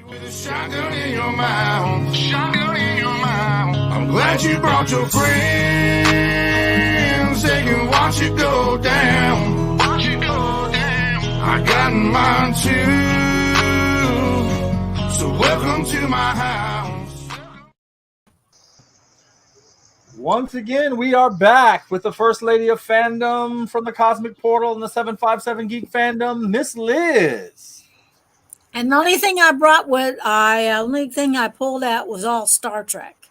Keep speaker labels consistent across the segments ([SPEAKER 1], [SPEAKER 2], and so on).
[SPEAKER 1] With a shotgun in your mouth, shotgun in your mouth. I'm glad you brought your friends. They can watch it go down. Watch it go down. I got mine too. So welcome to my house.
[SPEAKER 2] Once again, we are back with the First Lady of Fandom from the Cosmic Portal and the 757 Geek Fandom, Miss Liz.
[SPEAKER 3] And the only thing I pulled out was all Star Trek.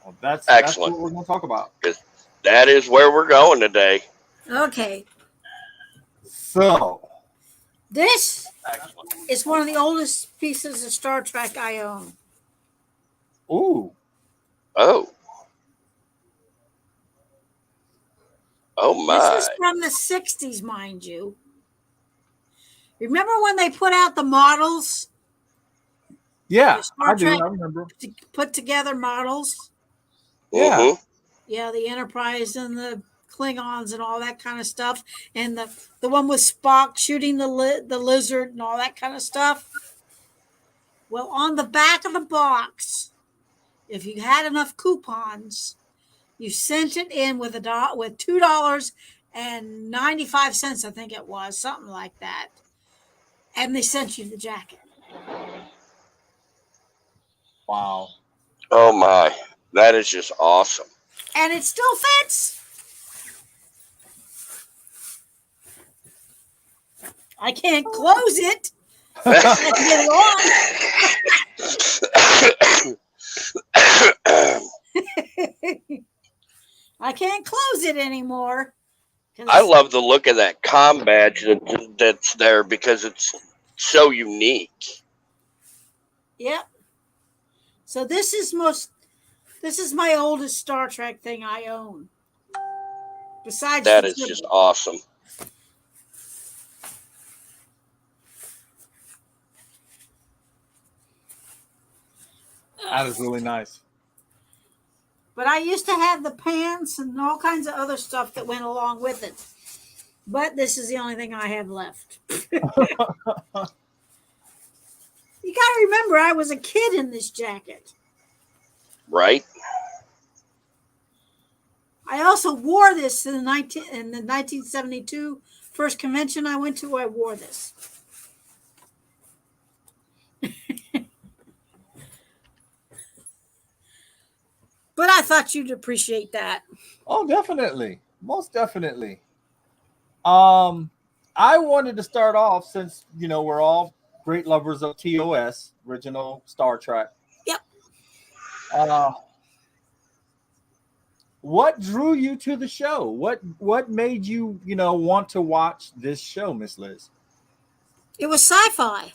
[SPEAKER 2] Well, that's
[SPEAKER 4] excellent.
[SPEAKER 2] That's what we're going to talk about.
[SPEAKER 4] That is where we're going today.
[SPEAKER 3] Okay.
[SPEAKER 2] So,
[SPEAKER 3] this is one of the oldest pieces of Star Trek I own.
[SPEAKER 2] Ooh.
[SPEAKER 4] Oh. Oh, my.
[SPEAKER 3] This is from the 60s, mind you. Remember when they put out the models?
[SPEAKER 2] Yeah,
[SPEAKER 3] I
[SPEAKER 2] remember.
[SPEAKER 3] Put together models.
[SPEAKER 2] Yeah.
[SPEAKER 4] Mm-hmm.
[SPEAKER 3] Yeah, the Enterprise and the Klingons and all that kind of stuff. And the one with Spock shooting the lizard and all that kind of stuff. Well, on the back of the box, if you had enough coupons, you sent it in with $2.95, I think it was, something like that. And they sent you the jacket.
[SPEAKER 2] Wow.
[SPEAKER 4] Oh, my. That is just awesome.
[SPEAKER 3] And it still fits. I can't close it. I can't get it on. I can't close it anymore.
[SPEAKER 4] I love the look of that comm badge that's there because it's so unique.
[SPEAKER 3] Yep. So this is my oldest Star Trek thing I own. Besides
[SPEAKER 4] that is just awesome.
[SPEAKER 2] That is really nice.
[SPEAKER 3] But I used to have the pants and all kinds of other stuff that went along with it. But this is the only thing I have left. You got to remember, I was a kid in this jacket.
[SPEAKER 4] Right.
[SPEAKER 3] I also wore this in the 1972 first convention I went to. I wore this. But I thought you'd appreciate that.
[SPEAKER 2] Oh, definitely. Most definitely. I wanted to start off since, we're all great lovers of TOS, original Star Trek.
[SPEAKER 3] Yep.
[SPEAKER 2] What drew you to the show? What made you, want to watch this show, Miss Liz?
[SPEAKER 3] It was sci-fi.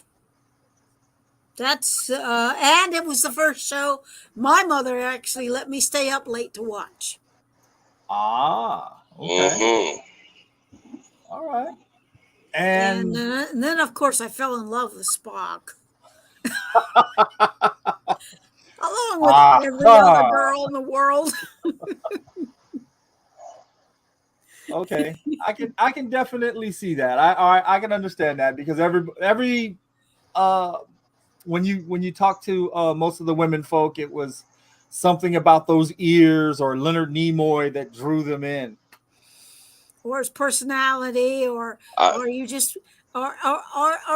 [SPEAKER 3] That's and it was the first show my mother actually let me stay up late to watch.
[SPEAKER 2] Ah, okay.
[SPEAKER 4] Mm-hmm.
[SPEAKER 2] All right. And
[SPEAKER 3] then, of course, I fell in love with Spock. Along with every other girl in the world.
[SPEAKER 2] Okay, I can definitely see that. I can understand that because every when you talk to most of the women folk, it was something about those ears or Leonard Nimoy that drew them in,
[SPEAKER 3] or his personality, or you just or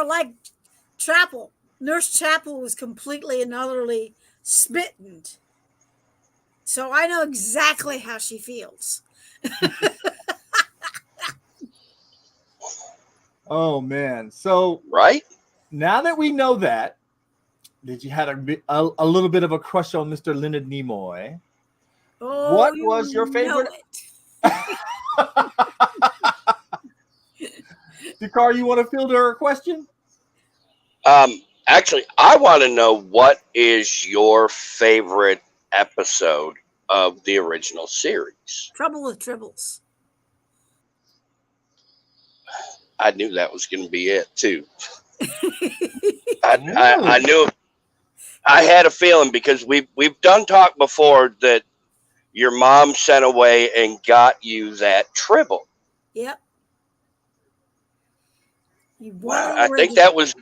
[SPEAKER 3] like Chapel. Nurse Chapel was completely and utterly smitten. So I know exactly how she feels.
[SPEAKER 2] Oh man! So
[SPEAKER 4] right
[SPEAKER 2] now that we know that you had a little bit of a crush on Mr. Leonard Nimoy, what was your favorite? Dakar, you want to field her a question?
[SPEAKER 4] Actually, I want to know what is your favorite episode of the original series?
[SPEAKER 3] Trouble with Tribbles.
[SPEAKER 4] I knew that was going to be it too. I knew. I had a feeling because we've done talk before that your mom sent away and got you that Tribble.
[SPEAKER 3] Yep.
[SPEAKER 4] I think that was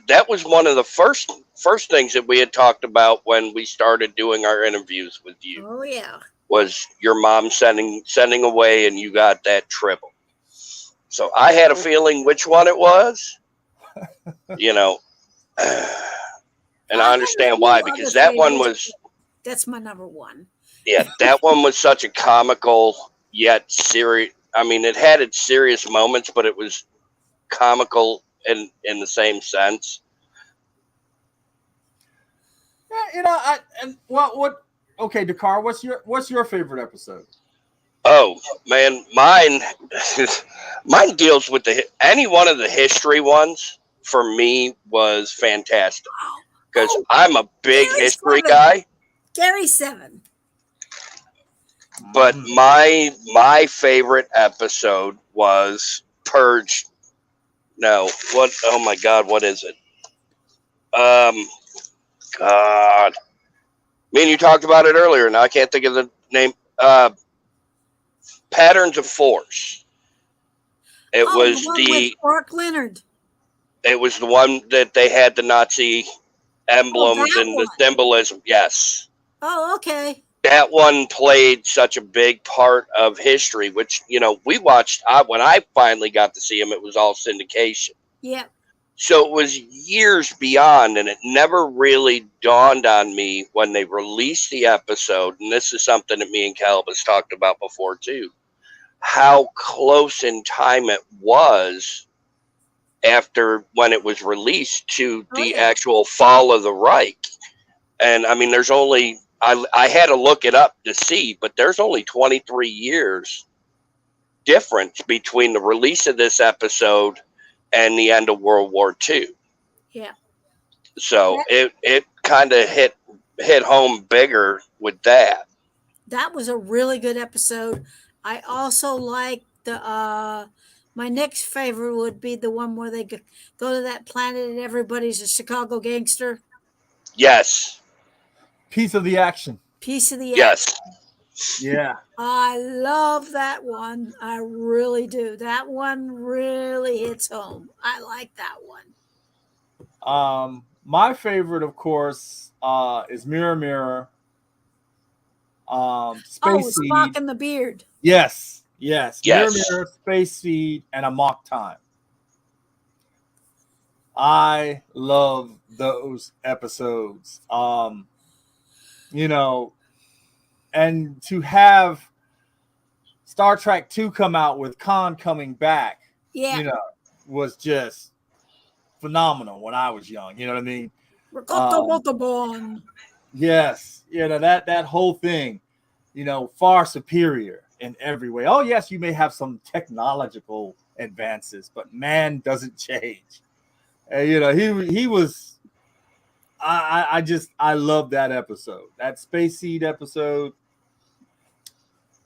[SPEAKER 4] one of the first first things that we had talked about when we started doing our interviews with you
[SPEAKER 3] Oh yeah.
[SPEAKER 4] was your mom sending away, and you got that triple. So I had a feeling which one it was, you know, and I
[SPEAKER 3] have
[SPEAKER 4] understand
[SPEAKER 3] a
[SPEAKER 4] why,
[SPEAKER 3] few
[SPEAKER 4] because
[SPEAKER 3] other
[SPEAKER 4] that one
[SPEAKER 3] favorites,
[SPEAKER 4] was,
[SPEAKER 3] but that's my number one.
[SPEAKER 4] yeah, that one was such a comical yet serious. I mean, it had its serious moments, but it was comical in the same sense.
[SPEAKER 2] Yeah, I and what okay, Dakar, what's your favorite episode?
[SPEAKER 4] Oh man, mine deals with any one of the history ones. For me, was fantastic because
[SPEAKER 3] Oh,
[SPEAKER 4] I'm a big
[SPEAKER 3] Gary
[SPEAKER 4] history
[SPEAKER 3] 7.
[SPEAKER 4] guy.
[SPEAKER 3] Gary 7.
[SPEAKER 4] But my favorite episode was Purge. No, what? Oh my God, what is it? Um, God, me and you talked about it earlier. Now I can't think of the name. Patterns of Force. It
[SPEAKER 3] Oh, the
[SPEAKER 4] was
[SPEAKER 3] one with
[SPEAKER 4] the
[SPEAKER 3] Mark Leonard.
[SPEAKER 4] it was the one that they had the Nazi
[SPEAKER 3] Oh,
[SPEAKER 4] emblems
[SPEAKER 3] that
[SPEAKER 4] and the
[SPEAKER 3] one.
[SPEAKER 4] symbolism. Yes,
[SPEAKER 3] Oh, okay.
[SPEAKER 4] that one played such a big part of history, which we watched. When I finally got to see him, it was all syndication.
[SPEAKER 3] Yep.
[SPEAKER 4] So it was years beyond, and it never really dawned on me when they released the episode. And this is something that me and Caleb has talked about before too. How close in time it was after when it was released to
[SPEAKER 3] Oh,
[SPEAKER 4] the
[SPEAKER 3] yeah.
[SPEAKER 4] actual fall of the Reich. And I mean, there's only I had to look it up to see, but there's only 23 years difference between the release of this episode and the end of World War II.
[SPEAKER 3] Yeah.
[SPEAKER 4] So
[SPEAKER 3] That,
[SPEAKER 4] it kind of hit home bigger with that.
[SPEAKER 3] that was a really good episode. I also like the my next favorite would be the one where they go to that planet and everybody's a Chicago gangster.
[SPEAKER 4] Yes,
[SPEAKER 2] Piece of the action.
[SPEAKER 3] Piece of the act.
[SPEAKER 4] yes.
[SPEAKER 2] Yeah.
[SPEAKER 3] I love that one. I really do. That one really hits home. I like that one.
[SPEAKER 2] My favorite, of course, is Mirror Mirror.
[SPEAKER 3] Oh,
[SPEAKER 2] Space
[SPEAKER 3] Spock
[SPEAKER 2] Seed.
[SPEAKER 3] and the Beard.
[SPEAKER 2] Yes. Mirror
[SPEAKER 4] Yes.
[SPEAKER 2] Mirror, Space Seed, and Amok Time. I love those episodes. And to have Star Trek 2 come out with Khan coming back,
[SPEAKER 3] Yeah.
[SPEAKER 2] Was just phenomenal when I was young. You know what I mean?
[SPEAKER 3] Rocoto Motobon.
[SPEAKER 2] Yes. That whole thing, far superior in every way. Oh, yes, you may have some technological advances, but man doesn't change. He was. I love that episode. That Space Seed episode,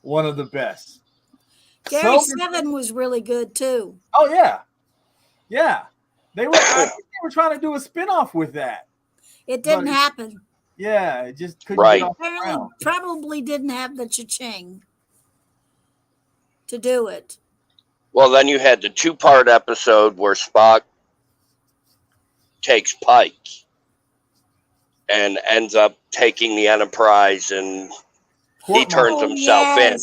[SPEAKER 2] one of the best.
[SPEAKER 3] Gary 7 was really good too.
[SPEAKER 2] Oh yeah. I think they were trying to do a spinoff with that.
[SPEAKER 3] It didn't happen.
[SPEAKER 2] Yeah, it just couldn't
[SPEAKER 4] Right.
[SPEAKER 2] get off the ground.
[SPEAKER 3] Probably didn't have the cha-ching to do it.
[SPEAKER 4] Well, then you had the 2-part episode where Spock takes Pike and ends up taking the Enterprise, and he turns himself in.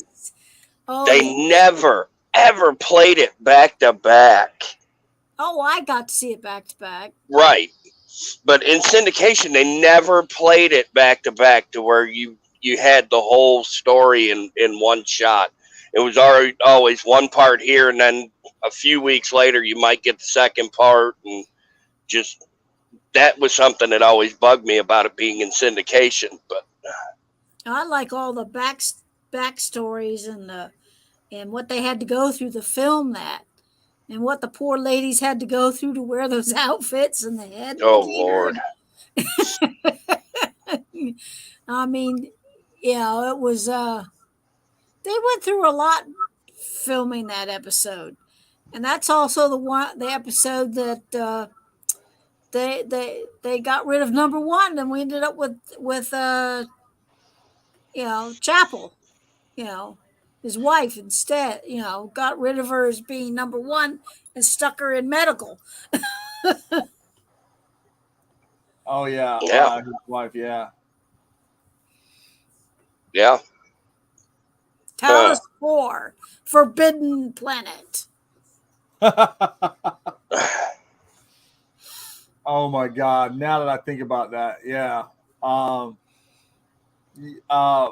[SPEAKER 3] Oh,
[SPEAKER 4] They never ever played it back to back.
[SPEAKER 3] Oh, I got to see it back to back.
[SPEAKER 4] Right. But in syndication, they never played it back to back to where you had the whole story in one shot. It was always one part here, and then a few weeks later, you might get the second part. And just that was something that always bugged me about it being in syndication. But
[SPEAKER 3] I like all the backstories and what they had to go through to film that. And what the poor ladies had to go through to wear those outfits and the head.
[SPEAKER 4] oh Lord.
[SPEAKER 3] I mean, it was they went through a lot filming that episode. And that's also the episode that they got rid of number 1 and we ended up with Chapel, his wife instead, got rid of her as being number 1 and stuck her in medical.
[SPEAKER 2] Oh yeah,
[SPEAKER 4] Yeah.
[SPEAKER 2] his wife. Yeah.
[SPEAKER 4] Yeah.
[SPEAKER 3] Talos 4, Forbidden Planet.
[SPEAKER 2] Oh my God! Now that I think about that, yeah. Um, uh,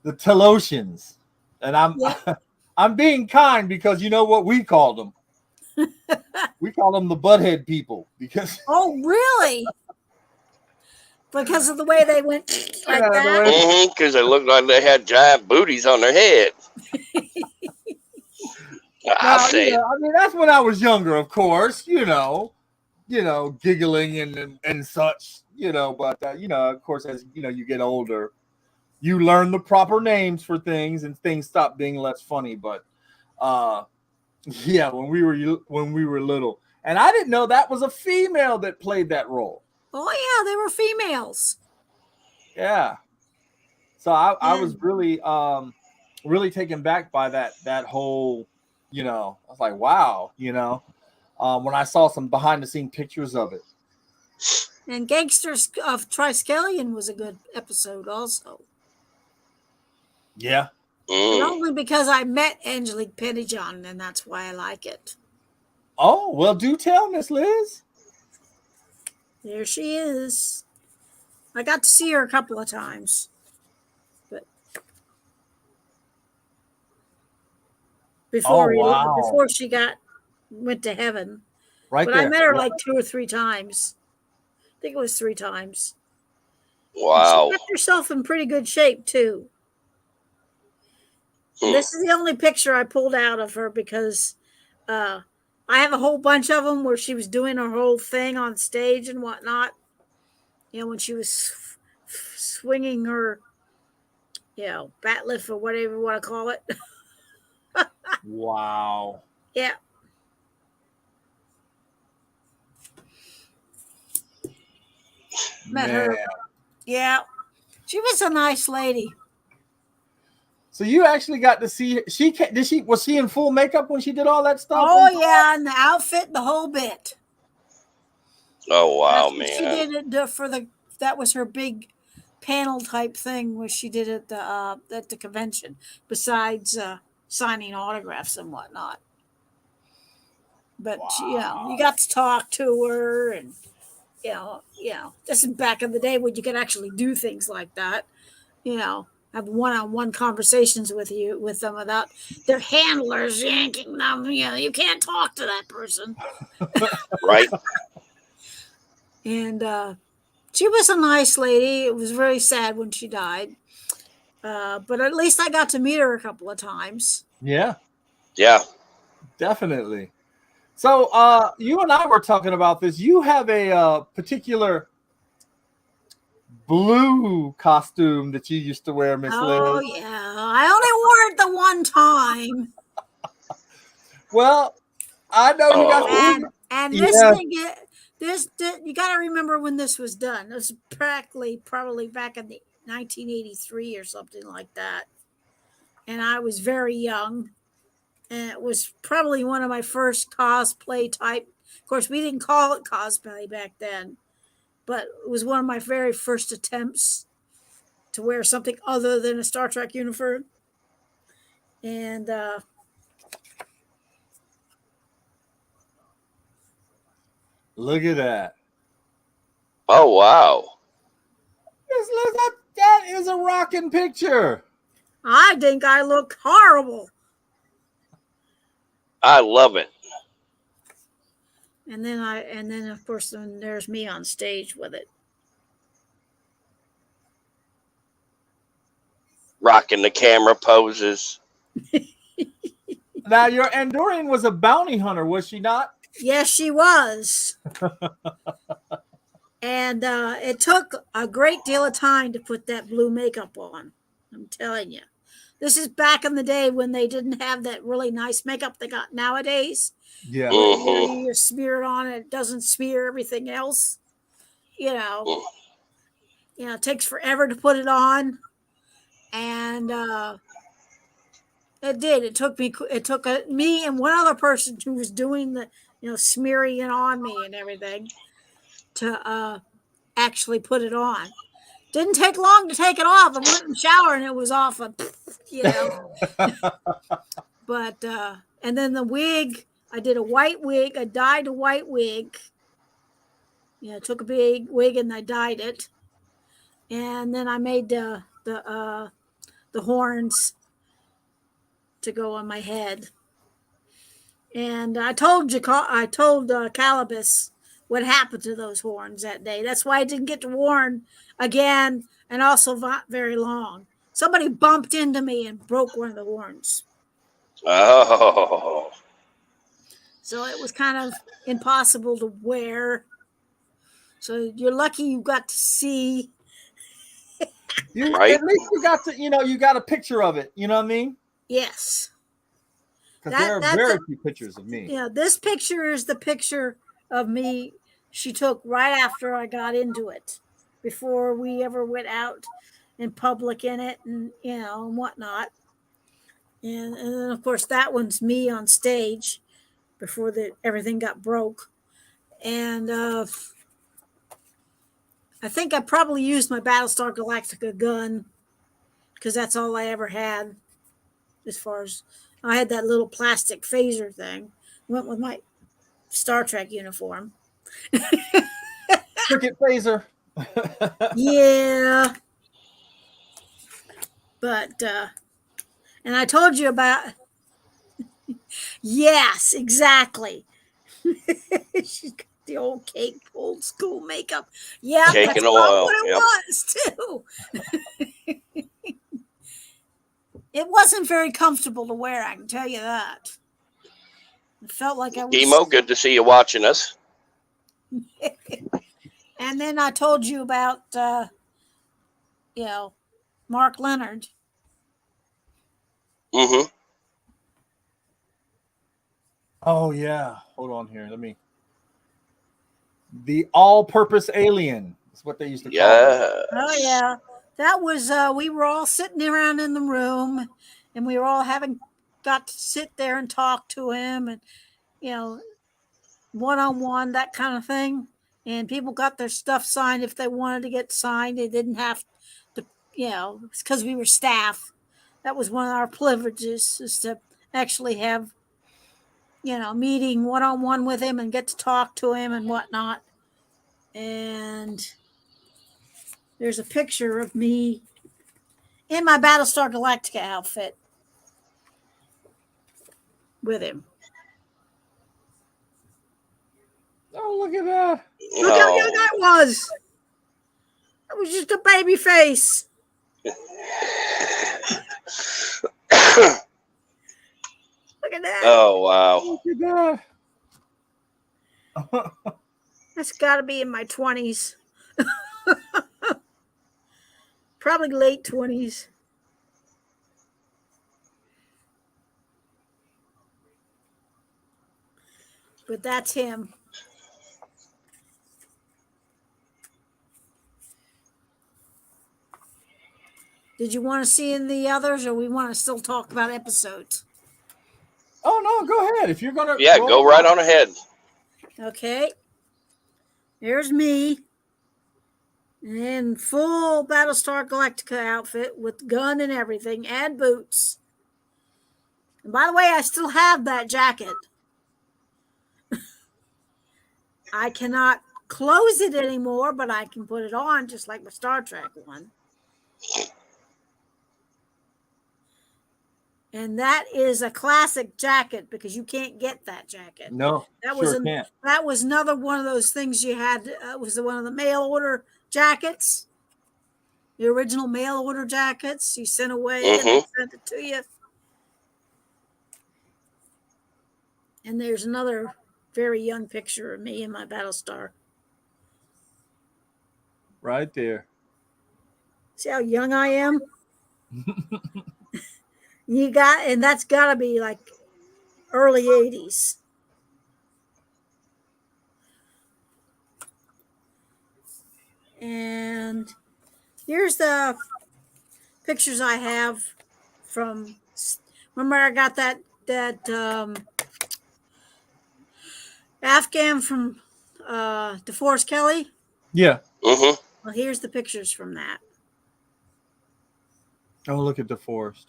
[SPEAKER 2] the Telosians, and I'm
[SPEAKER 3] Yeah.
[SPEAKER 2] I'm being kind because you know what we called them. We call them the butthead people because
[SPEAKER 3] Oh, really? Because of the way they went like
[SPEAKER 2] yeah, the
[SPEAKER 3] that?
[SPEAKER 2] way
[SPEAKER 4] Because they looked like they had giant booties on their head. I'll
[SPEAKER 2] now
[SPEAKER 4] say it.
[SPEAKER 2] I mean that's when I was younger, of course. Giggling and such. But of course, as you get older, you learn the proper names for things, and things stop being less funny. But uh, yeah, when we were little, and I didn't know that was a female that played that role.
[SPEAKER 3] Oh, yeah, they were females.
[SPEAKER 2] Yeah, so I was
[SPEAKER 3] And
[SPEAKER 2] really taken back by that whole. I was like, wow. When I saw some behind the scene pictures of it.
[SPEAKER 3] and Gangsters of Triskelion was a good episode also.
[SPEAKER 2] Yeah.
[SPEAKER 3] But
[SPEAKER 4] Mm.
[SPEAKER 3] only because I met Angelique Pennyjohn, and that's why I like it.
[SPEAKER 2] Oh well, do tell, Miss Liz.
[SPEAKER 3] There she is. I got to see her a couple of times. But
[SPEAKER 2] Oh
[SPEAKER 3] before
[SPEAKER 2] wow!
[SPEAKER 3] before she went to heaven.
[SPEAKER 2] Right
[SPEAKER 3] But I
[SPEAKER 2] there.
[SPEAKER 3] met her
[SPEAKER 2] Yeah.
[SPEAKER 3] like 2 or 3 times. I think it was 3 times. And she
[SPEAKER 4] Wow.
[SPEAKER 3] kept herself in pretty good shape too. And
[SPEAKER 4] Hmm.
[SPEAKER 3] this is the only picture I pulled out of her because uh, I have a whole bunch of them where she was doing her whole thing on stage and whatnot. When she was swinging her, bat lift or whatever you want to call it.
[SPEAKER 2] Wow.
[SPEAKER 3] Yeah, met
[SPEAKER 2] Man.
[SPEAKER 3] her. Yeah, she was a nice lady.
[SPEAKER 2] So you actually got to see was she in full makeup when she did all that stuff?
[SPEAKER 3] Oh yeah, and the outfit, the whole bit.
[SPEAKER 4] Oh, wow,
[SPEAKER 3] That's what she
[SPEAKER 4] man.
[SPEAKER 3] did it for the. That was her big panel type thing where she did at the convention. Besides signing autographs and whatnot, but she, you got to talk to her, and this is back in the day when you could actually do things like that. Have one-on-one conversations with them without their handlers yanking them. You can't talk to that person.
[SPEAKER 4] Right?
[SPEAKER 3] And she was a nice lady. It was very sad when she died. But at least I got to meet her a couple of times.
[SPEAKER 2] Yeah,
[SPEAKER 4] Yeah.
[SPEAKER 2] definitely. So you and I were talking about this. You have a particular blue costume that you used to wear, Miss
[SPEAKER 3] Oh,
[SPEAKER 2] Liz.
[SPEAKER 3] yeah. I only wore it the one time.
[SPEAKER 2] Well, I know you got
[SPEAKER 4] Oh.
[SPEAKER 3] And this
[SPEAKER 2] yeah.
[SPEAKER 3] thing, you got to remember when this was done. It was probably back in the 1983 or something like that. And I was very young. And it was probably one of my first cosplay type. Of course, we didn't call it cosplay back then, but it was one of my very first attempts to wear something other than a Star Trek uniform. And
[SPEAKER 2] Look at that.
[SPEAKER 4] Oh, wow.
[SPEAKER 2] Miss Liz, that is a rocking picture.
[SPEAKER 3] I think I look horrible.
[SPEAKER 4] I love it.
[SPEAKER 3] And then of course then there's me on stage with it.
[SPEAKER 4] Rocking the camera poses.
[SPEAKER 2] Now your Andorian was a bounty hunter, was she not?
[SPEAKER 3] Yes, she was. And it took a great deal of time to put that blue makeup on. I'm telling you. This is back in the day when they didn't have that really nice makeup they got nowadays.
[SPEAKER 2] Yeah.
[SPEAKER 3] Where
[SPEAKER 4] Mm-hmm.
[SPEAKER 3] you smear it on and it doesn't smear everything else. It takes forever to put it on. And it did. It took me and one other person who was doing the, smearing it on me and everything. to actually put it on. Didn't take long to take it off. I went in the shower and it was off. But and then the wig, I did a white wig. I dyed a white wig. Took a big wig and I dyed it. And then I made the horns to go on my head. And I told Calibus what happened to those horns that day. That's why I didn't get to warn again, and also not very long. Somebody bumped into me and broke one of the horns.
[SPEAKER 4] Oh.
[SPEAKER 3] So it was kind of impossible to wear. So you're lucky you got to see.
[SPEAKER 4] Right.
[SPEAKER 2] At least you got to, you got a picture of it. You know what I mean?
[SPEAKER 3] Yes.
[SPEAKER 2] Because there are very few pictures of me.
[SPEAKER 3] Yeah, this picture is the picture of me she took right after I got into it, before we ever went out in public in it and and whatnot. And then of course that one's me on stage before everything got broke. And I think I probably used my Battlestar Galactica gun because that's all I ever had. As far as I had that little plastic phaser thing, went with my Star Trek uniform.
[SPEAKER 2] Cricket phaser.
[SPEAKER 3] Yeah. But and I told you about. Yes, exactly. She's got the old old school makeup. Yeah,
[SPEAKER 4] Cake
[SPEAKER 3] that's
[SPEAKER 4] and oil.
[SPEAKER 3] what it was too. It wasn't very comfortable to wear, I can tell you that. It felt like I was.
[SPEAKER 4] Demo, good to see you watching us.
[SPEAKER 3] And then I told you about, Mark Leonard.
[SPEAKER 4] Mm-hmm.
[SPEAKER 2] Oh yeah. Hold on here. The all-purpose alien is what they used to call it.
[SPEAKER 3] Oh yeah. That was we were all sitting around in the room and we were all got to sit there and talk to him and one-on-one, that kind of thing. And people got their stuff signed if they wanted to get signed. They didn't have to, it's because we were staff. That was one of our privileges, is to actually have, meeting one-on-one with him and get to talk to him and whatnot. And there's a picture of me in my Battlestar Galactica outfit with him.
[SPEAKER 2] Oh, look at that.
[SPEAKER 3] Look how young that was. That was just a baby face. Look at that.
[SPEAKER 4] Oh, wow.
[SPEAKER 2] Look at that.
[SPEAKER 3] That's got to be in my 20s. Probably late 20s. But that's him. Did you want to see in the others, or we want to still talk about episodes?
[SPEAKER 2] Oh no, go ahead. If you're gonna
[SPEAKER 4] go right on ahead.
[SPEAKER 3] Okay. There's me in full Battlestar Galactica outfit with gun and everything and boots. And by the way, I still have that jacket. I cannot close it anymore, but I can put it on just like my Star Trek one. And that is a classic jacket because you can't get that jacket.
[SPEAKER 2] No, can't.
[SPEAKER 3] That was another one of those things you had. Was one of the mail order jackets, the original mail order jackets you sent away and they sent it to you. And there's another very young picture of me in my Battlestar.
[SPEAKER 2] Right there.
[SPEAKER 3] See how young I am? And that's got to be like early 80s. And here's the pictures I have from, remember I got that Afghan from DeForest Kelly.
[SPEAKER 2] Yeah.
[SPEAKER 4] Mm-hmm.
[SPEAKER 3] Well, here's the pictures from that.
[SPEAKER 2] Oh, look at DeForest.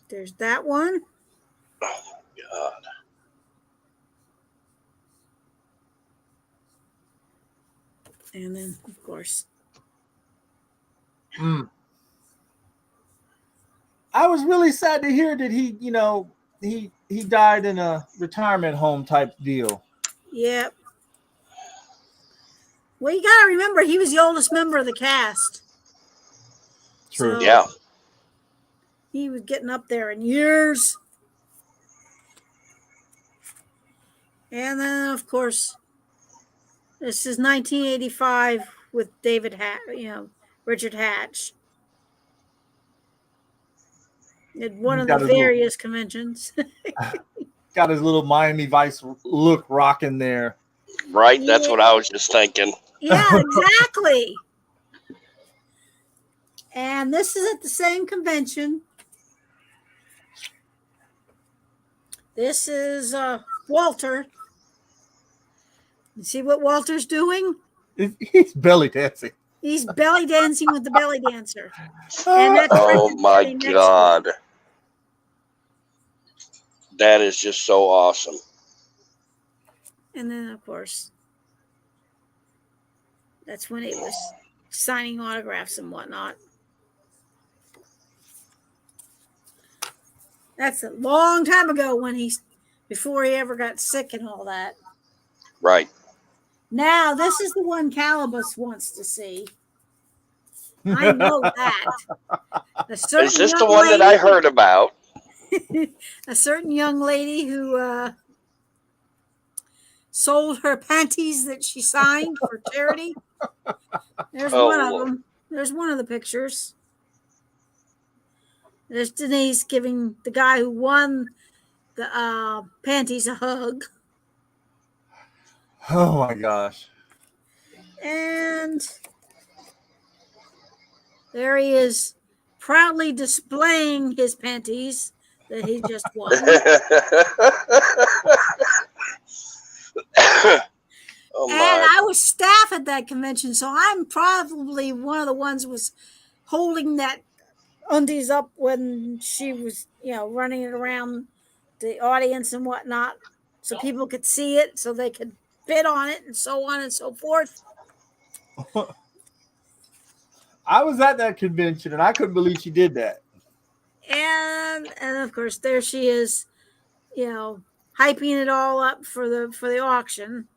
[SPEAKER 3] There's that one.
[SPEAKER 4] God.
[SPEAKER 3] And then, of course,
[SPEAKER 2] I was really sad to hear that he died in a retirement home type deal.
[SPEAKER 3] yep. Well, you got to remember, he was the oldest member of the cast.
[SPEAKER 2] True.
[SPEAKER 3] So
[SPEAKER 4] Yeah.
[SPEAKER 3] he was getting up there in years. And then, of course, this is 1985 with Richard Hatch. At one of the various conventions.
[SPEAKER 2] Got his little Miami Vice look rocking there.
[SPEAKER 4] Right? That's what I was just thinking.
[SPEAKER 3] Yeah, exactly. And this is at the same convention. This is Walter. You see what Walter's doing?
[SPEAKER 2] He's belly dancing.
[SPEAKER 3] He's belly dancing with the belly dancer. And that's
[SPEAKER 4] Oh my God. That is just so awesome.
[SPEAKER 3] And then, of course, that's when he was signing autographs and whatnot. That's a long time ago before he ever got sick and all that.
[SPEAKER 4] Right.
[SPEAKER 3] Now, this is the one Calibus wants to see. I know that.
[SPEAKER 4] Is this the one that I heard about?
[SPEAKER 3] A certain young lady who sold her panties that she signed for charity. There's one of them. There's one of the pictures. There's Denise giving the guy who won the panties a hug.
[SPEAKER 2] Oh my gosh.
[SPEAKER 3] And there he is, proudly displaying his panties that he just won.
[SPEAKER 4] Oh
[SPEAKER 3] and I was staff at that convention, so I'm probably one of the ones who was holding that undies up when she was, running it around the audience and whatnot, so people could see it, so they could bid on it, and so on and so forth.
[SPEAKER 2] I was at that convention, and I couldn't believe she did that.
[SPEAKER 3] And of course, there she is, hyping it all up for the auction.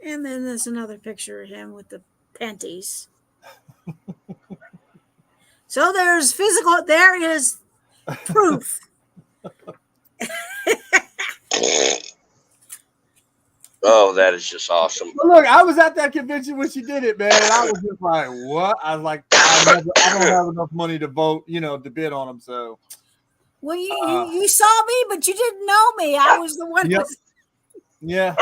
[SPEAKER 3] And then there's another picture of him with the panties. So there is proof.
[SPEAKER 4] Oh, that is just awesome.
[SPEAKER 2] But look, I was at that convention when she did it, man, and I was just like, what? I was like, I don't have enough money to vote, to bid on them, so.
[SPEAKER 3] Well, you saw me, but you didn't know me. I was the one.
[SPEAKER 2] Yep. Yeah.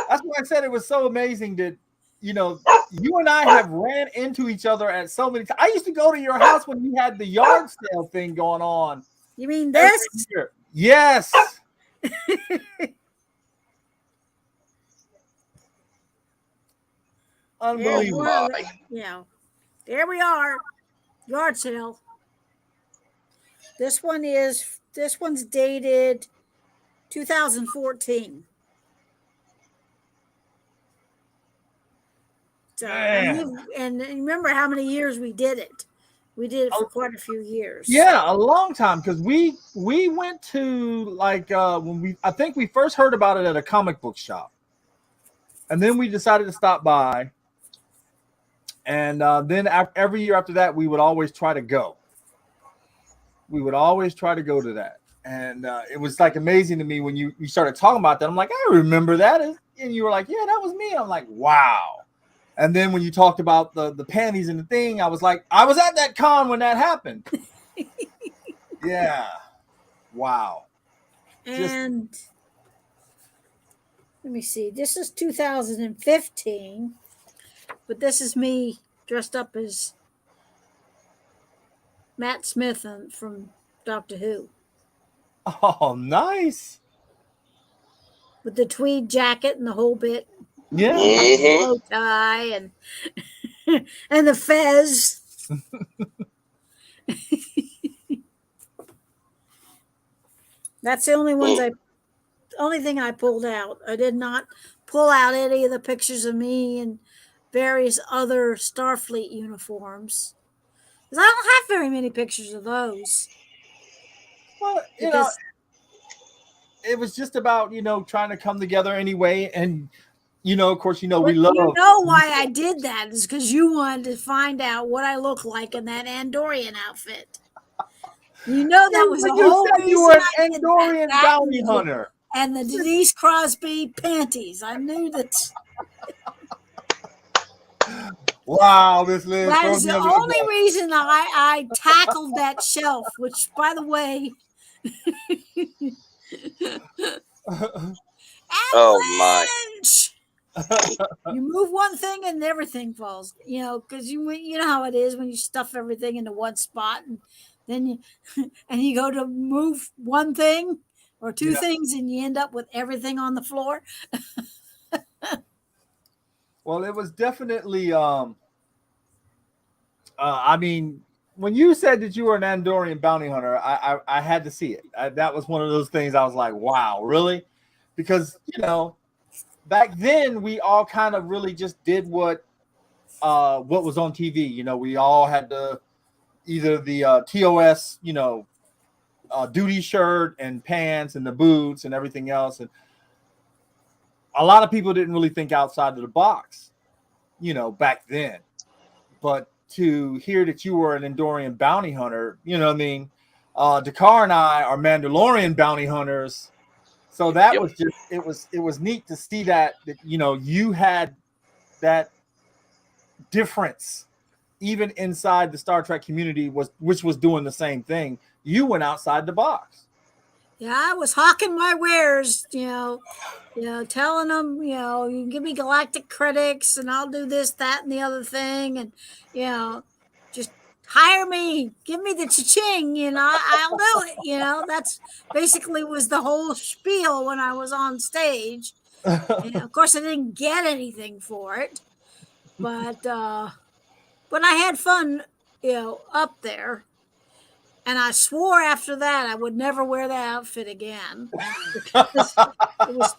[SPEAKER 2] That's why I said it was so amazing that, you and I have ran into each other at so many times. I used to go to your house when you had the yard sale thing going on.
[SPEAKER 3] You mean this?
[SPEAKER 2] Yes. Unbelievable.
[SPEAKER 3] There we are. Yard sale. This one's dated 2014. So, and remember how many years we did it. We did it for quite a few years.
[SPEAKER 2] Yeah, a long time, because we went to I think we first heard about it at a comic book shop, and then we decided to stop by, and then every year after that we would always try to go. We would always try to go to that, and it was like amazing to me when you started talking about that. I'm like, I remember that, and you were like, yeah, that was me. I'm like, wow. And then when you talked about the panties and the thing, I was like, I was at that con when that happened. Yeah. Wow.
[SPEAKER 3] And let me see. This is 2015, but this is me dressed up as Matt Smith from Doctor Who.
[SPEAKER 2] Oh, nice.
[SPEAKER 3] With the tweed jacket and the whole bit.
[SPEAKER 2] Yeah.
[SPEAKER 4] Mm-hmm.
[SPEAKER 3] Bow tie and and the fez. That's the only thing I pulled out. I did not pull out any of the pictures of me in various other Starfleet uniforms. Because I don't have very many pictures of those.
[SPEAKER 2] Well,
[SPEAKER 3] Because
[SPEAKER 2] it was just about, trying to come together anyway. And, of course, we
[SPEAKER 3] but
[SPEAKER 2] love.
[SPEAKER 3] you know why I did that is because you wanted to find out what I look like in that Andorian outfit. You know that was the
[SPEAKER 2] You
[SPEAKER 3] whole
[SPEAKER 2] said you
[SPEAKER 3] reason
[SPEAKER 2] were an
[SPEAKER 3] I did
[SPEAKER 2] Andorian
[SPEAKER 3] that.
[SPEAKER 2] bounty hunter.
[SPEAKER 3] And the Denise Crosby panties. I knew that.
[SPEAKER 2] Wow, Miss Liz.
[SPEAKER 3] That
[SPEAKER 2] throw
[SPEAKER 3] is
[SPEAKER 2] me
[SPEAKER 3] the
[SPEAKER 2] under the
[SPEAKER 3] only
[SPEAKER 2] bus.
[SPEAKER 3] reason I tackled that shelf, which, by the way,
[SPEAKER 4] Oh my.
[SPEAKER 3] avalanche! You move one thing and everything falls. Because you know how it is when you stuff everything into one spot, and then you go to move one thing or two
[SPEAKER 2] Yeah.
[SPEAKER 3] things, and you end up with everything on the floor.
[SPEAKER 2] Well, it was definitely. I mean, when you said that you were an Andorian bounty hunter, I had to see it. That was one of those things I was like, wow, really? Because, back then we all kind of really just did what was on TV. We all had either the TOS, duty shirt and pants and the boots and everything else. And a lot of people didn't really think outside of the box, back then. But to hear that you were an Andorian bounty hunter, you know what I mean? Dakar and I are Mandalorian bounty hunters. So that
[SPEAKER 4] Yep.
[SPEAKER 2] was just it was neat to see that you had that difference even inside the Star Trek community which was doing the same thing. You went outside the box.
[SPEAKER 3] Yeah, I was hawking my wares, telling them, you can give me galactic critics and I'll do this, that, and the other thing. And, just hire me, give me the cha-ching, I'll do it. That's basically was the whole spiel when I was on stage. And of course I didn't get anything for it, but I had fun, up there. And I swore after that I would never wear that outfit again because it was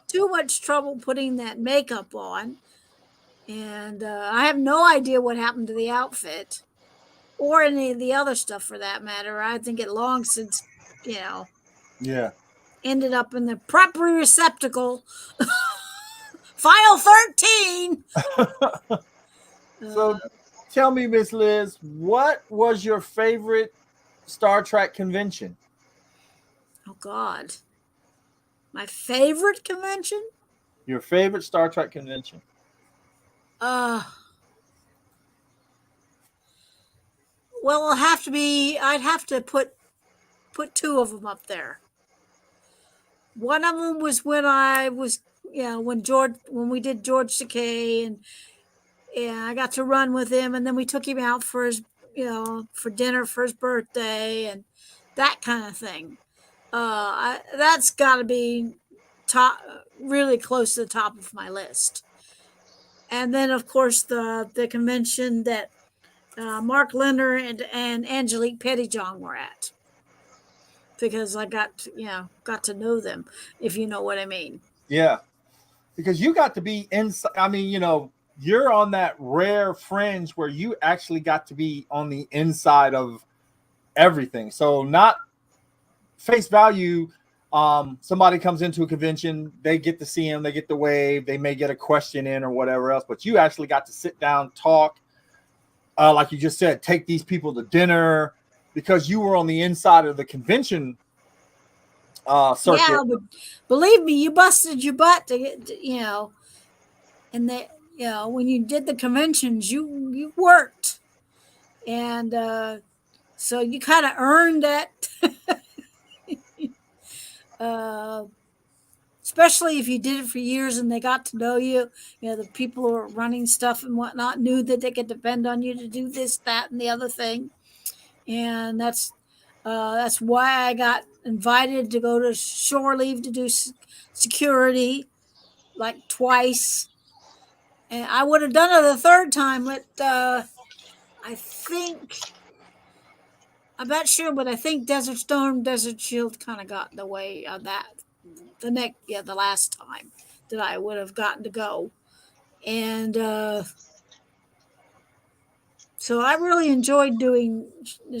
[SPEAKER 3] too much trouble putting that makeup on. And I have no idea what happened to the outfit or any of the other stuff for that matter. I think it long since,
[SPEAKER 2] Yeah.
[SPEAKER 3] ended up in the proper receptacle. Final 13.
[SPEAKER 2] So tell me, Miss Liz, what was your favorite Star Trek convention?
[SPEAKER 3] Oh God. My favorite convention?
[SPEAKER 2] Your favorite Star Trek convention?
[SPEAKER 3] Well, I'd have to put two of them up there. One of them was when I was, when we did George Takei and I got to run with him, and then we took him out for his, for dinner for his birthday and that kind of thing. That's got to be really close to the top of my list. And then, of course, the convention that Mark Linder and Angelique Pettyjohn were at, because I got to know them, if you know what I mean.
[SPEAKER 2] Yeah, because you got to be inside. I mean, you're on that rare fringe where you actually got to be on the inside of everything. So not face value. Somebody comes into a convention, they get to see him, they get to wave, they may get a question in or whatever else, but you actually got to sit down, talk, like you just said, take these people to dinner, because you were on the inside of the convention circuit.
[SPEAKER 3] Yeah, but believe me, you busted your butt to get, and they, when you did the conventions, you worked, and so you kind of earned that. Especially if you did it for years and they got to know you, the people who are running stuff and whatnot knew that they could depend on you to do this, that, and the other thing. And that's That's why I got invited to go to shore leave to do security like twice. And I would have done it the third time, but I think, I'm not sure, but I think Desert Storm, Desert Shield kind of got in the way of that. The last time that I would have gotten to go. And so I really enjoyed doing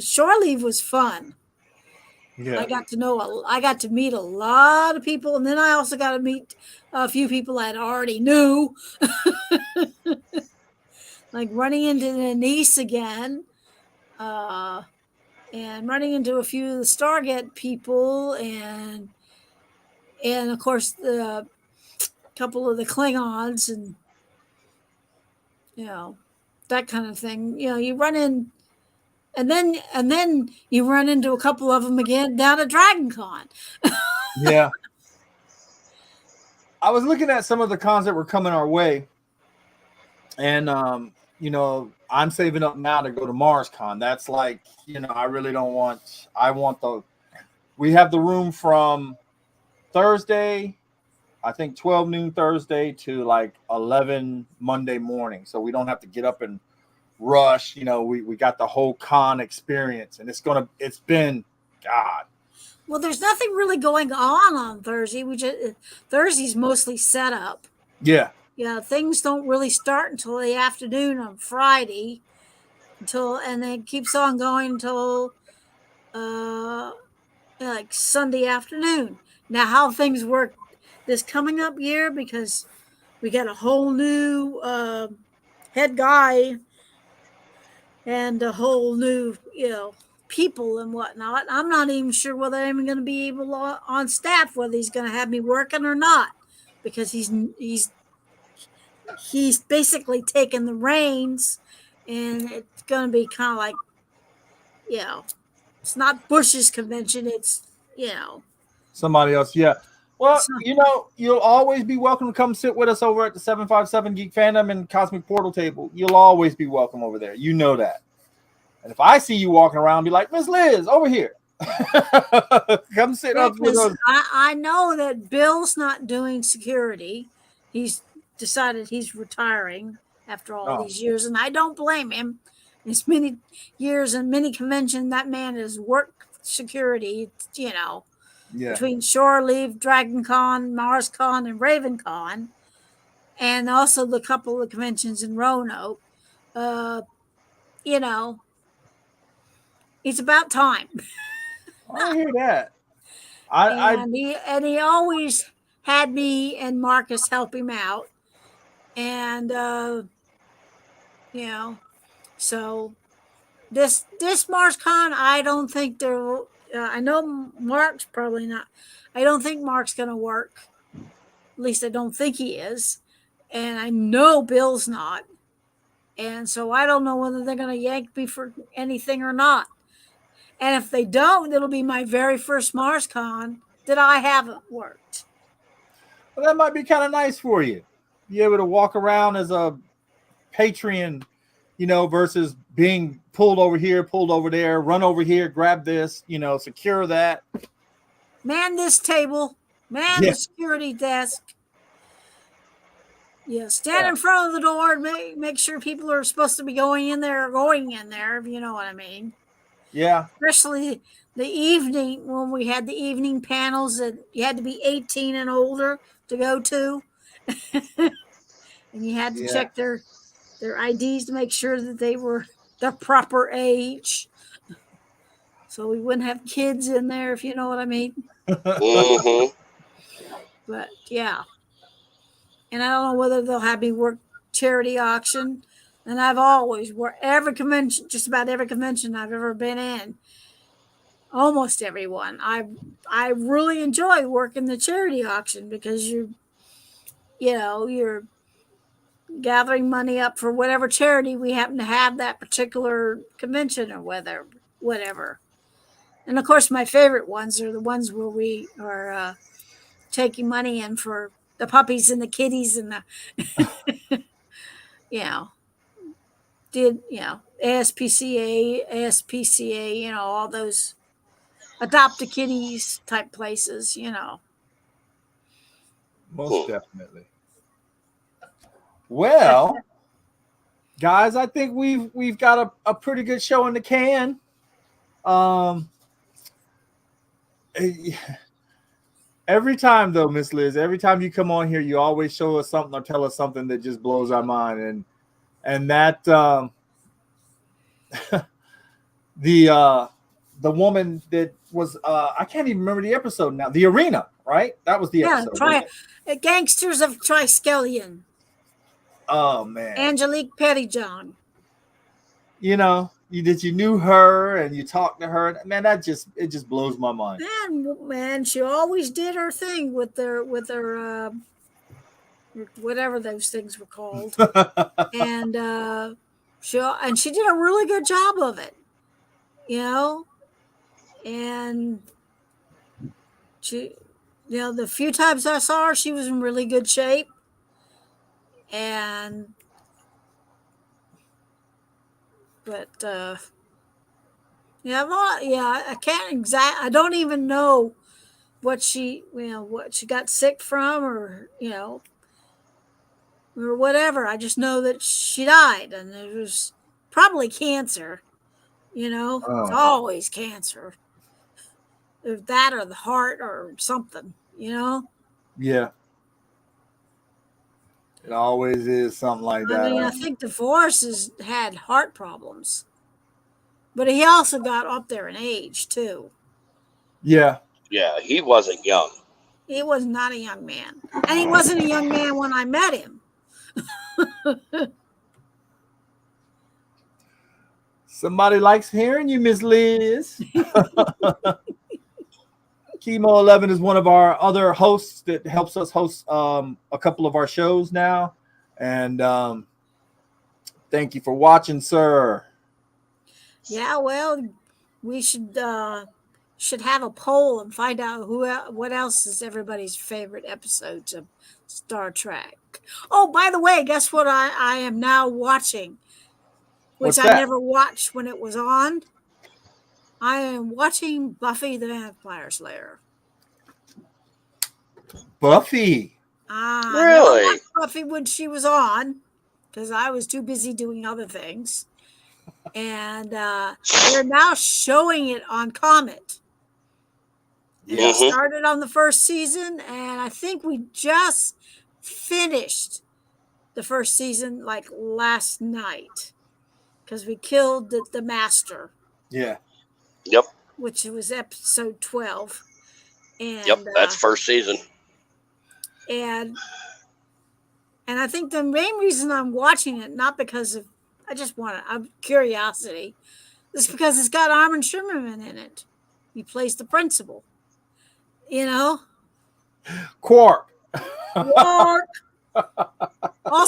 [SPEAKER 3] shore leave was fun.
[SPEAKER 2] Yeah.
[SPEAKER 3] I got to meet a lot of people, and then I also got to meet a few people I already knew, like running into Denise again, and running into a few of the Stargate people, and of course the couple of the Klingons, and that kind of thing. You run in. And then you run into a couple of them again down at Dragon Con.
[SPEAKER 2] Yeah. I was looking at some of the cons that were coming our way, and I'm saving up now to go to Mars Con. That's like, I really don't want. We have the room from Thursday, I think 12 noon Thursday to like 11 Monday morning, so we don't have to get up and rush. We got the whole con experience, and it's been God.
[SPEAKER 3] Well, there's nothing really going on Thursday. Thursday's mostly set up.
[SPEAKER 2] Yeah.
[SPEAKER 3] Things don't really start until the afternoon on Friday, and then it keeps on going until like Sunday afternoon. Now, how things work this coming up year, because we got a whole new head guy and a whole new people and whatnot. I'm not even sure whether I'm even going to be able on staff, whether he's going to have me working or not, because he's basically taking the reins, and it's going to be kind of like, it's not Bush's convention. It's,
[SPEAKER 2] somebody else. Yeah. Well, you'll always be welcome to come sit with us over at the 757 Geek Fandom and Cosmic Portal table. You'll always be welcome over there. You know that. And if I see you walking around, be like, Miss Liz, over here. Come sit up with us.
[SPEAKER 3] I know that Bill's not doing security. He's decided he's retiring after all these years, and I don't blame him. As many years and many conventions that man has worked security, between Shore Leave, Dragon Con, Mars Con, and Raven Con, and also the couple of conventions in Roanoke. It's about time.
[SPEAKER 2] I hear that.
[SPEAKER 3] He always had me and Marcus help him out, and so this Mars Con, I don't think there. I know Mark's probably not. I don't think Mark's going to work. At least I don't think he is, and I know Bill's not. And so I don't know whether they're going to yank me for anything or not. And if they don't, it'll be my very first Mars Con that I haven't worked.
[SPEAKER 2] Well, that might be kind of nice for you. Be able to walk around as a Patreon, versus being pulled over here, pulled over there, run over here, grab this, secure that.
[SPEAKER 3] Man this table, the security desk. Stand in front of the door and make sure people are supposed to be going in there, if you know what I mean.
[SPEAKER 2] Yeah.
[SPEAKER 3] Especially the evening, when we had the evening panels that you had to be 18 and older to go to. And you had to check their IDs to make sure that they were the proper age. So we wouldn't have kids in there, if you know what I mean.
[SPEAKER 4] Mm-hmm.
[SPEAKER 3] But yeah. And I don't know whether they'll have me work charity auction. And I've always worked just about every convention I've ever been in. Almost everyone. I really enjoy working the charity auction, because you're gathering money up for whatever charity we happen to have that particular convention or whatever. And of course, my favorite ones are the ones where we are taking money in for the puppies and the kitties and the, ASPCA, all those Adopt-a-kitties type places, you know.
[SPEAKER 2] Most definitely. Well, guys, I think we've got a pretty good show in the can. Every time though, Miss Liz, every time you come on here, you always show us something or tell us something that just blows our mind, and that the woman that was I can't even remember the episode now. The Arena, right? That was the episode.
[SPEAKER 3] Gangsters of Triskelion.
[SPEAKER 2] Oh man,
[SPEAKER 3] Angelique Pettyjohn.
[SPEAKER 2] You know, you knew her and you talked to her. Man, it just blows my mind.
[SPEAKER 3] Man, she always did her thing with her whatever those things were called, and she did a really good job of it, you know. And she, you know, the few times I saw her, she was in really good shape, but I can't I don't even know what she got sick from, or or whatever. I just know that she died, and it was probably cancer. It's always cancer. If that or the heart or something,
[SPEAKER 2] Yeah. It always is something like that.
[SPEAKER 3] I mean, I think DeForest has had heart problems, but he also got up there in age too.
[SPEAKER 2] Yeah.
[SPEAKER 4] Yeah, he wasn't young.
[SPEAKER 3] He was not a young man, and he wasn't a young man when I met him.
[SPEAKER 2] Somebody likes hearing you, Miss Liz. Chemo 11 is one of our other hosts that helps us host a couple of our shows now. And thank you for watching, sir.
[SPEAKER 3] Yeah, well, we should have a poll and find out what else is everybody's favorite episodes of Star Trek. Oh, by the way, guess what I am now watching, which I never watched when it was on. I am watching Buffy the Vampire Slayer.
[SPEAKER 2] Buffy?
[SPEAKER 4] Really?
[SPEAKER 3] I never watched Buffy when she was on because I was too busy doing other things. And they're now showing it on Comet.
[SPEAKER 2] Yeah.
[SPEAKER 3] It started on the first season, and I think we just finished the first season like last night because we killed the master.
[SPEAKER 2] Yeah.
[SPEAKER 4] Yep.
[SPEAKER 3] Which was episode 12. And
[SPEAKER 4] yep, that's first season.
[SPEAKER 3] And I think the main reason I'm watching it, not because of curiosity, is because it's got Armin Shimmerman in it. He plays the principal.
[SPEAKER 2] Quark.
[SPEAKER 3] Also,